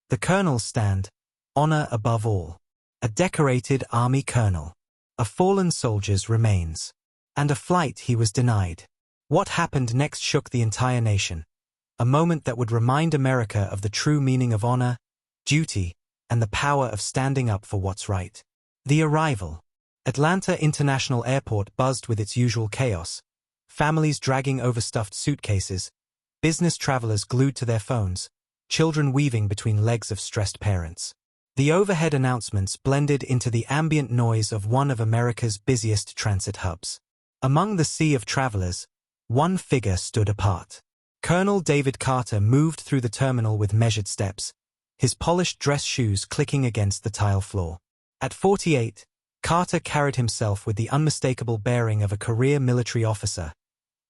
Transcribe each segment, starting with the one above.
The colonel's stand, honor above all. A decorated army colonel. A fallen soldier's remains. And a flight he was denied. What happened next shook the entire nation. A moment that would remind America of the true meaning of honor, duty, and the power of standing up for what's right. The arrival. Atlanta International Airport buzzed with its usual chaos. Families dragging overstuffed suitcases, business travelers glued to their phones, children weaving between legs of stressed parents. The overhead announcements blended into the ambient noise of one of America's busiest transit hubs. Among the sea of travelers, one figure stood apart. Colonel David Carter moved through the terminal with measured steps, his polished dress shoes clicking against the tile floor. At 48, Carter carried himself with the unmistakable bearing of a career military officer.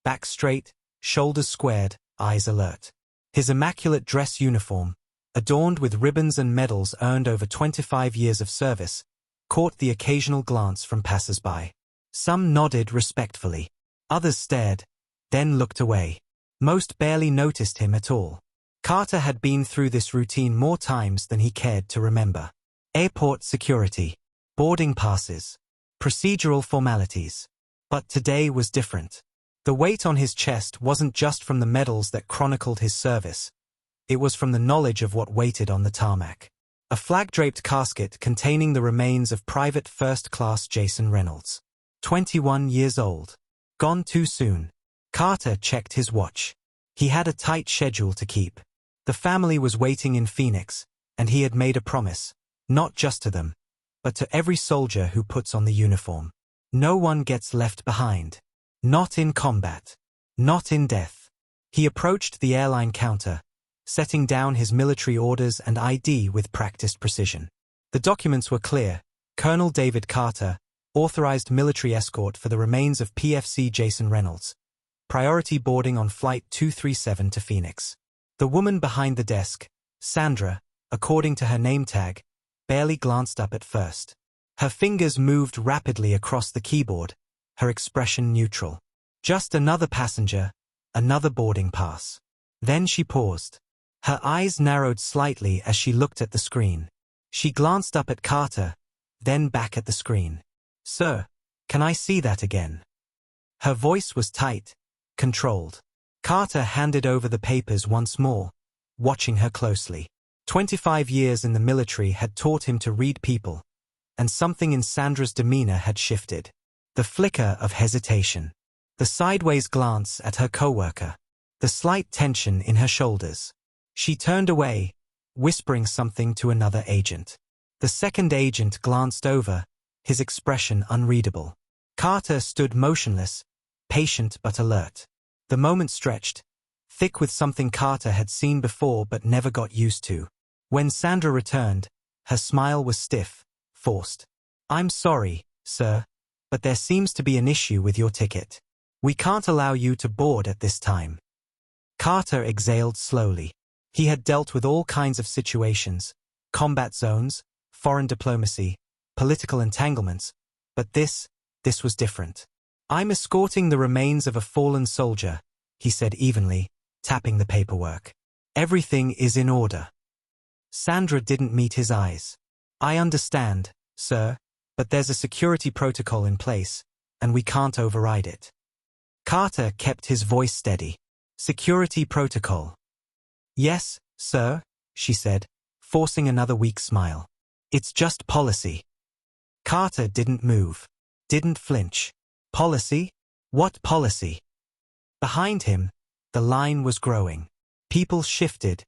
Back straight, shoulders squared, eyes alert. His immaculate dress uniform, adorned with ribbons and medals earned over 25 years of service, caught the occasional glance from passers-by. Some nodded respectfully. Others stared, then looked away. Most barely noticed him at all. Carter had been through this routine more times than he cared to remember. Airport security, boarding passes, procedural formalities. But today was different. The weight on his chest wasn't just from the medals that chronicled his service. It was from the knowledge of what waited on the tarmac. A flag-draped casket containing the remains of Private First Class Jason Reynolds. 21 years old. Gone too soon. Carter checked his watch. He had a tight schedule to keep. The family was waiting in Phoenix, and he had made a promise, not just to them, but to every soldier who puts on the uniform. No one gets left behind. Not in combat. Not in death. He approached the airline counter, setting down his military orders and ID with practiced precision. The documents were clear. Colonel David Carter, authorized military escort for the remains of PFC Jason Reynolds. Priority boarding on Flight 237 to Phoenix. The woman behind the desk, Sandra, according to her name tag, barely glanced up at first. Her fingers moved rapidly across the keyboard, her expression neutral. Just another passenger, another boarding pass. Then she paused. Her eyes narrowed slightly as she looked at the screen. She glanced up at Carter, then back at the screen. "Sir, can I see that again?" Her voice was tight, controlled. Carter handed over the papers once more, watching her closely. 25 years in the military had taught him to read people, and something in Sandra's demeanor had shifted. The flicker of hesitation. The sideways glance at her coworker. The slight tension in her shoulders. She turned away, whispering something to another agent. The second agent glanced over, his expression unreadable. Carter stood motionless, patient but alert. The moment stretched, thick with something Carter had seen before but never got used to. When Sandra returned, her smile was stiff, forced. "I'm sorry, sir, but there seems to be an issue with your ticket. We can't allow you to board at this time." Carter exhaled slowly. He had dealt with all kinds of situations, combat zones, foreign diplomacy, political entanglements, but this was different. "I'm escorting the remains of a fallen soldier," he said evenly, tapping the paperwork. "Everything is in order." Sandra didn't meet his eyes. "I understand, sir, but there's a security protocol in place, and we can't override it." Carter kept his voice steady. "Security protocol." "Yes, sir," she said, forcing another weak smile. "It's just policy." Carter didn't move, didn't flinch. "Policy? What policy?" Behind him, the line was growing. People shifted,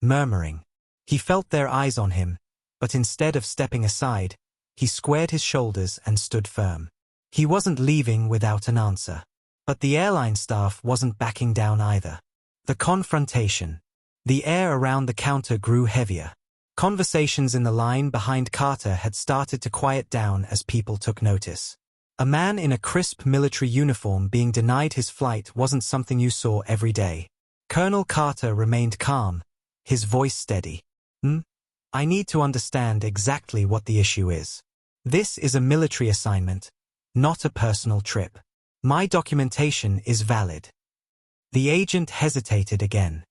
murmuring. He felt their eyes on him, but instead of stepping aside, he squared his shoulders and stood firm. He wasn't leaving without an answer. But the airline staff wasn't backing down either. The confrontation. The air around the counter grew heavier. Conversations in the line behind Carter had started to quiet down as people took notice. A man in a crisp military uniform being denied his flight wasn't something you saw every day. Colonel Carter remained calm, his voice steady. I need to understand exactly what the issue is. This is a military assignment, not a personal trip. My documentation is valid." The agent hesitated again.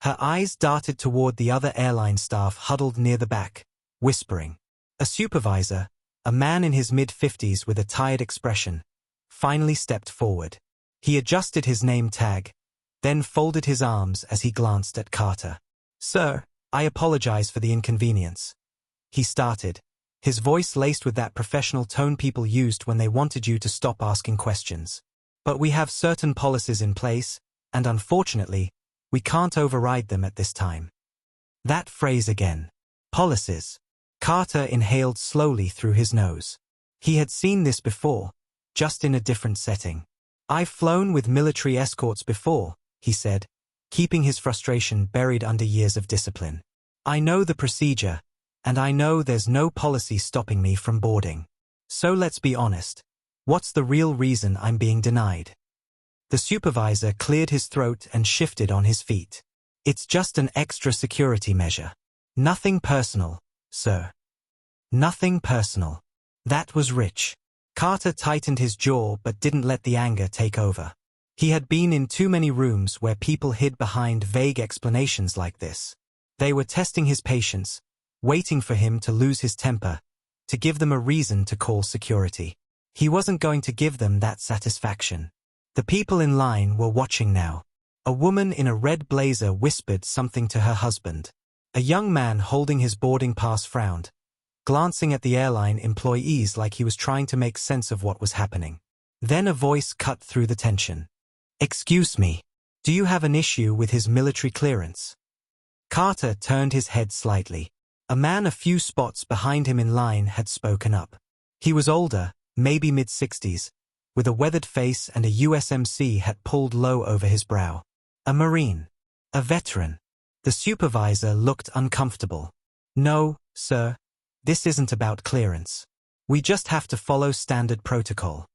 Her eyes darted toward the other airline staff huddled near the back, whispering. A supervisor, a man in his mid-50s with a tired expression, finally stepped forward. He adjusted his name tag, then folded his arms as he glanced at Carter. "Sir, I apologize for the inconvenience," he started, his voice laced with that professional tone people used when they wanted you to stop asking questions. "But we have certain policies in place, and unfortunately, we can't override them at this time." That phrase again. Policies. Carter inhaled slowly through his nose. He had seen this before, just in a different setting. "I've flown with military escorts before," he said, keeping his frustration buried under years of discipline. "I know the procedure, and I know there's no policy stopping me from boarding. So let's be honest. What's the real reason I'm being denied?" The supervisor cleared his throat and shifted on his feet. "It's just an extra security measure. Nothing personal, sir. Nothing personal." That was rich. Carter tightened his jaw but didn't let the anger take over. He had been in too many rooms where people hid behind vague explanations like this. They were testing his patience, waiting for him to lose his temper, to give them a reason to call security. He wasn't going to give them that satisfaction. The people in line were watching now. A woman in a red blazer whispered something to her husband. A young man holding his boarding pass frowned, glancing at the airline employees like he was trying to make sense of what was happening. Then a voice cut through the tension. "Excuse me, do you have an issue with his military clearance?" Carter turned his head slightly. A man a few spots behind him in line had spoken up. He was older, maybe mid-60s, with a weathered face and a USMC hat pulled low over his brow. A Marine. A veteran. The supervisor looked uncomfortable. "No, sir. This isn't about clearance. We just have to follow standard protocol."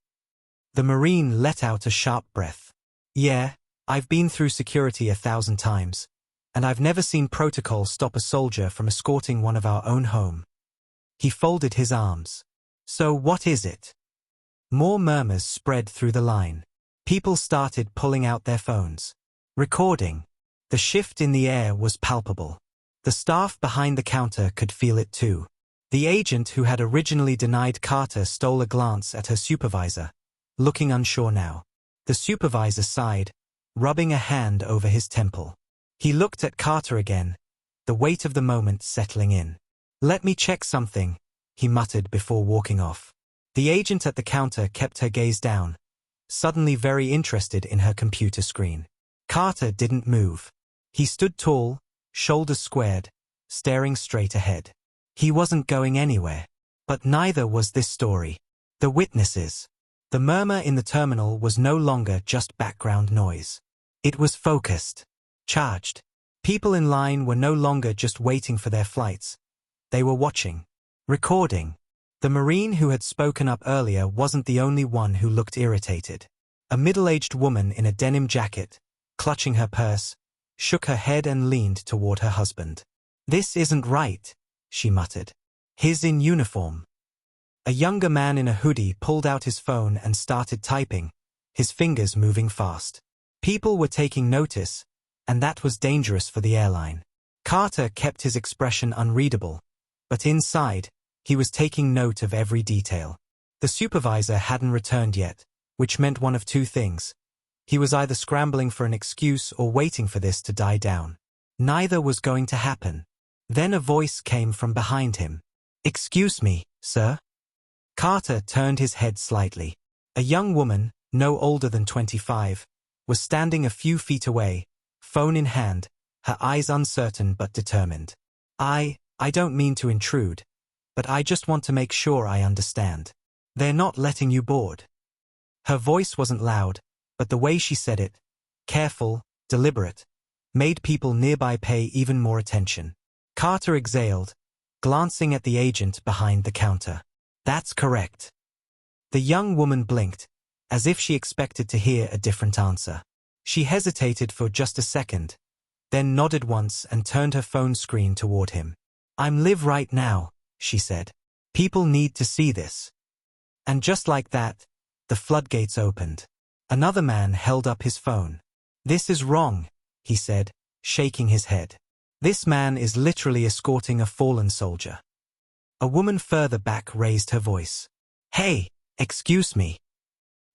The Marine let out a sharp breath. "Yeah, I've been through security 1,000 times, and I've never seen protocol stop a soldier from escorting one of our own home." He folded his arms. "So what is it?" More murmurs spread through the line. People started pulling out their phones. Recording. The shift in the air was palpable. The staff behind the counter could feel it too. The agent who had originally denied Carter stole a glance at her supervisor, looking unsure now. The supervisor sighed, rubbing a hand over his temple. He looked at Carter again, the weight of the moment settling in. "Let me check something," he muttered before walking off. The agent at the counter kept her gaze down, suddenly very interested in her computer screen. Carter didn't move. He stood tall, shoulders squared, staring straight ahead. He wasn't going anywhere. But neither was this story. The witnesses. The murmur in the terminal was no longer just background noise. It was focused, charged. People in line were no longer just waiting for their flights. They were watching, recording. The Marine who had spoken up earlier wasn't the only one who looked irritated. A middle-aged woman in a denim jacket, clutching her purse, shook her head and leaned toward her husband. "This isn't right," she muttered. "He's in uniform." A younger man in a hoodie pulled out his phone and started typing, his fingers moving fast. People were taking notice, and that was dangerous for the airline. Carter kept his expression unreadable, but inside, he was taking note of every detail. The supervisor hadn't returned yet, which meant one of two things. He was either scrambling for an excuse or waiting for this to die down. Neither was going to happen. Then a voice came from behind him. "Excuse me, sir?" Carter turned his head slightly. A young woman, no older than 25, was standing a few feet away, phone in hand, her eyes uncertain but determined. I don't mean to intrude, but I just want to make sure I understand. They're not letting you board." Her voice wasn't loud, but the way she said it, careful, deliberate, made people nearby pay even more attention. Carter exhaled, glancing at the agent behind the counter. "That's correct." The young woman blinked, as if she expected to hear a different answer. She hesitated for just a second, then nodded once and turned her phone screen toward him. "I'm live right now," she said. "People need to see this." And just like that, the floodgates opened. Another man held up his phone. "This is wrong," he said, shaking his head. This man is literally escorting a fallen soldier. A woman further back raised her voice. Hey, excuse me.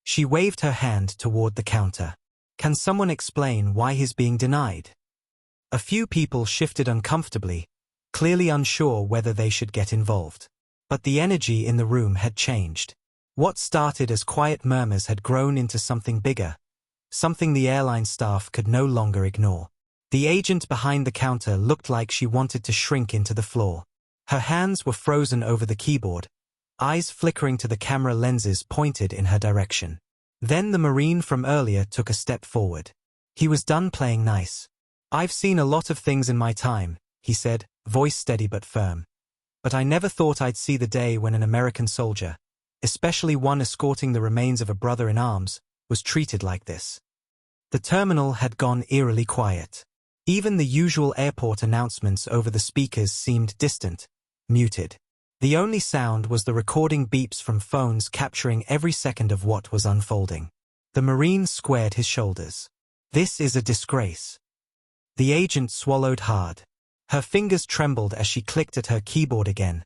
She waved her hand toward the counter. Can someone explain why he's being denied? A few people shifted uncomfortably, clearly unsure whether they should get involved. But the energy in the room had changed. What started as quiet murmurs had grown into something bigger, something the airline staff could no longer ignore. The agent behind the counter looked like she wanted to shrink into the floor. Her hands were frozen over the keyboard, eyes flickering to the camera lenses pointed in her direction. Then the Marine from earlier took a step forward. He was done playing nice. I've seen a lot of things in my time, he said, voice steady but firm. But I never thought I'd see the day when an American soldier, especially one escorting the remains of a brother in arms, was treated like this. The terminal had gone eerily quiet. Even the usual airport announcements over the speakers seemed distant, muted. The only sound was the recording beeps from phones capturing every second of what was unfolding. The Marine squared his shoulders. This is a disgrace. The agent swallowed hard. Her fingers trembled as she clicked at her keyboard again.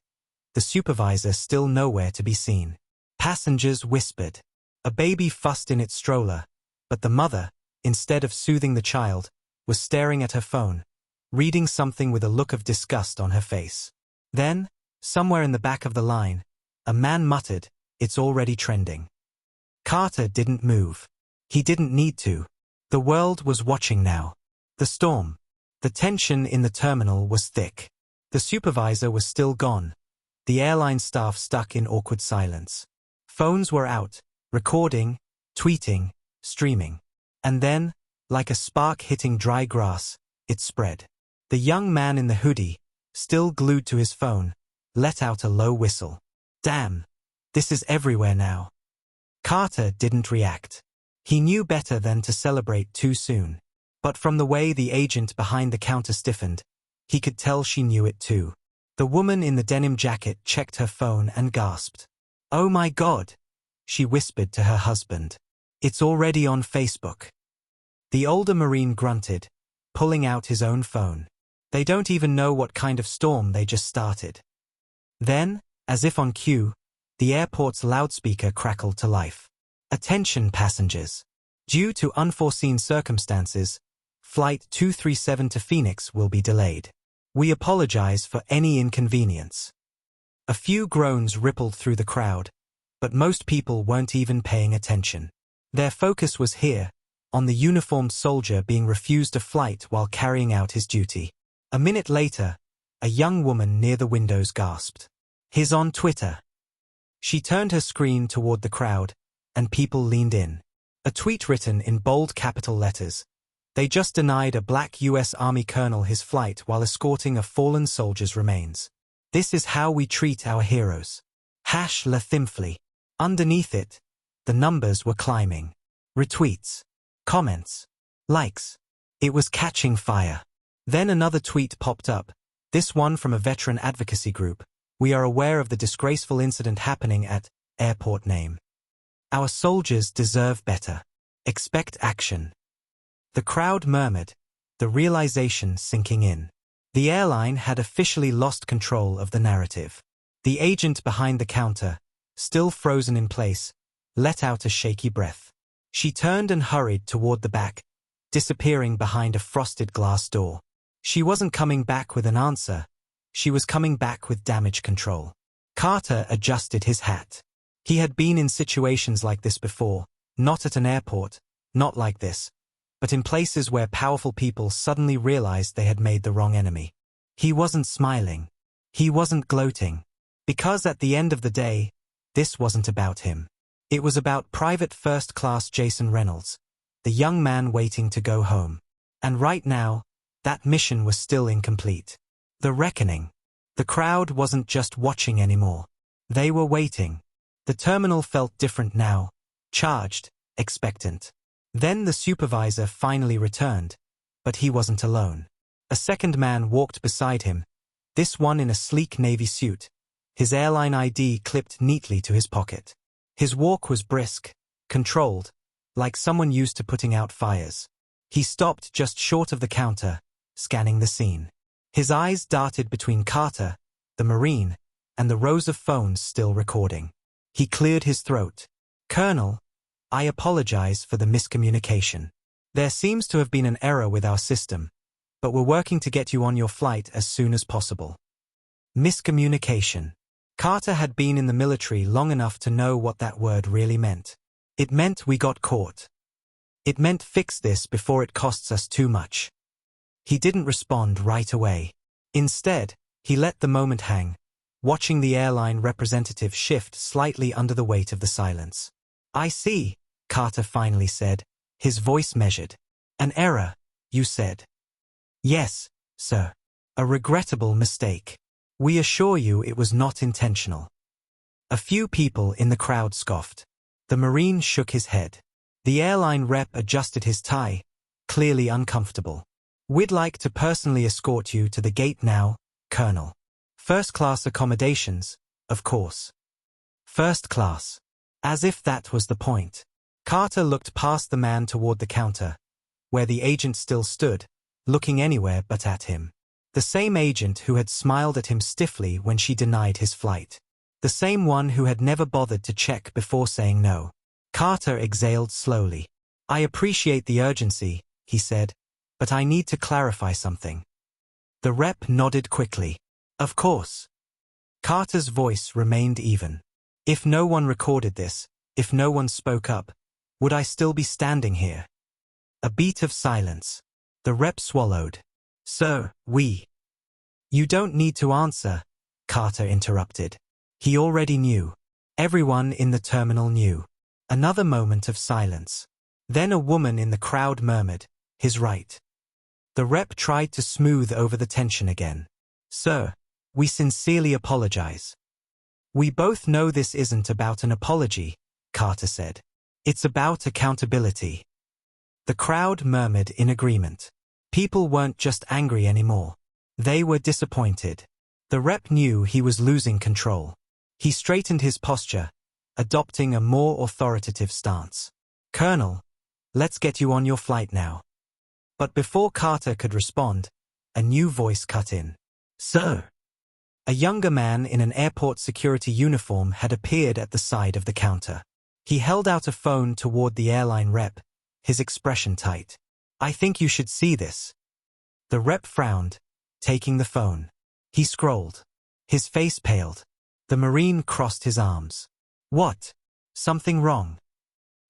The supervisor still nowhere to be seen. Passengers whispered. A baby fussed in its stroller, but the mother, instead of soothing the child, was staring at her phone, reading something with a look of disgust on her face. Then, somewhere in the back of the line, a man muttered, "It's already trending." Carter didn't move. He didn't need to. The world was watching now. The storm. The tension in the terminal was thick. The supervisor was still gone. The airline staff stuck in awkward silence. Phones were out, recording, tweeting, streaming. And then, like a spark hitting dry grass, it spread. The young man in the hoodie, still glued to his phone, let out a low whistle. Damn, this is everywhere now. Carter didn't react. He knew better than to celebrate too soon. But from the way the agent behind the counter stiffened, he could tell she knew it too. The woman in the denim jacket checked her phone and gasped. "Oh my God," she whispered to her husband. "It's already on Facebook." The older Marine grunted, pulling out his own phone. They don't even know what kind of storm they just started. Then, as if on cue, the airport's loudspeaker crackled to life. "Attention passengers. Due to unforeseen circumstances, Flight 237 to Phoenix will be delayed. We apologize for any inconvenience." A few groans rippled through the crowd, but most people weren't even paying attention. Their focus was here, on the uniformed soldier being refused a flight while carrying out his duty. A minute later, a young woman near the windows gasped. "He's on Twitter." She turned her screen toward the crowd, and people leaned in. A tweet written in bold capital letters. They just denied a black U.S. Army colonel his flight while escorting a fallen soldier's remains. This is how we treat our heroes. #LaThimfly. Underneath it, the numbers were climbing. Retweets. Comments. Likes. It was catching fire. Then another tweet popped up, this one from a veteran advocacy group. "We are aware of the disgraceful incident happening at airport name. Our soldiers deserve better. Expect action." The crowd murmured, the realization sinking in. The airline had officially lost control of the narrative. The agent behind the counter, still frozen in place, let out a shaky breath. She turned and hurried toward the back, disappearing behind a frosted glass door. She wasn't coming back with an answer. She was coming back with damage control. Carter adjusted his hat. He had been in situations like this before, not at an airport, not like this, but in places where powerful people suddenly realized they had made the wrong enemy. He wasn't smiling. He wasn't gloating. Because at the end of the day, this wasn't about him. It was about Private First Class Jason Reynolds, the young man waiting to go home. And right now, that mission was still incomplete. The reckoning. The crowd wasn't just watching anymore. They were waiting. The terminal felt different now, charged, expectant. Then the supervisor finally returned, but he wasn't alone. A second man walked beside him, this one in a sleek navy suit, his airline ID clipped neatly to his pocket. His walk was brisk, controlled, like someone used to putting out fires. He stopped just short of the counter, scanning the scene. His eyes darted between Carter, the Marine, and the rows of phones still recording. He cleared his throat. "Colonel, I apologize for the miscommunication. There seems to have been an error with our system, but we're working to get you on your flight as soon as possible." Miscommunication. Carter had been in the military long enough to know what that word really meant. It meant we got caught. It meant fix this before it costs us too much. He didn't respond right away. Instead, he let the moment hang, watching the airline representative shift slightly under the weight of the silence. "I see," Carter finally said, his voice measured. "An error, you said." "Yes, sir. A regrettable mistake. We assure you it was not intentional." A few people in the crowd scoffed. The Marine shook his head. The airline rep adjusted his tie, clearly uncomfortable. "We'd like to personally escort you to the gate now, Colonel. First-class accommodations, of course." First class. As if that was the point. Carter looked past the man toward the counter, where the agent still stood, looking anywhere but at him. The same agent who had smiled at him stiffly when she denied his flight. The same one who had never bothered to check before saying no. Carter exhaled slowly. "I appreciate the urgency," he said, "but I need to clarify something." The rep nodded quickly. "Of course." Carter's voice remained even. "If no one recorded this, if no one spoke up, would I still be standing here?" A beat of silence. The rep swallowed. "Sir, we—" "You don't need to answer," Carter interrupted. He already knew. Everyone in the terminal knew. Another moment of silence. Then a woman in the crowd murmured, "He's right." The rep tried to smooth over the tension again. "Sir, we sincerely apologize." "We both know this isn't about an apology," Carter said. "It's about accountability." The crowd murmured in agreement. People weren't just angry anymore. They were disappointed. The rep knew he was losing control. He straightened his posture, adopting a more authoritative stance. "Colonel, let's get you on your flight now." But before Carter could respond, a new voice cut in. "Sir." A younger man in an airport security uniform had appeared at the side of the counter. He held out a phone toward the airline rep, his expression tight. "I think you should see this." The rep frowned, taking the phone. He scrolled. His face paled. The Marine crossed his arms. "What? Something wrong?"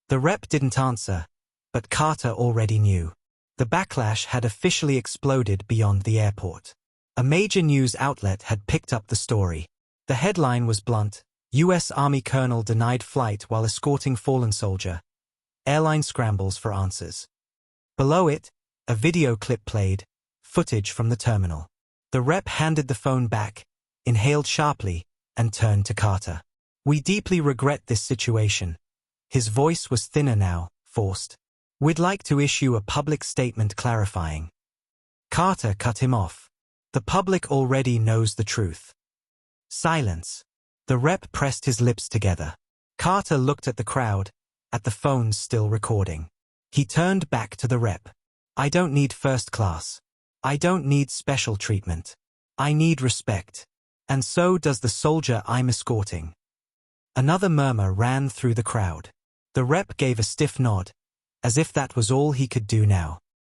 The rep didn't answer, but Carter already knew. The Backlash had officially exploded beyond the airport. A major news outlet had picked up the story. The headline was blunt: U.S. Army Colonel denied flight while escorting fallen soldier. Airline scrambles for answers. Below it, a video clip played, footage from the terminal. The rep handed the phone back, inhaled sharply, and turned to Carter. "We deeply regret this situation." His voice was thinner now, forced. "We'd like to issue a public statement clarifying." Carter cut him off. "The public already knows the truth." Silence. The rep pressed his lips together. Carter looked at the crowd, at the phones still recording. He turned back to the rep. "I don't need first class. I don't need special treatment. I need respect. And so does the soldier I'm escorting." Another murmur ran through the crowd. The rep gave a stiff nod, as if that was all he could do now.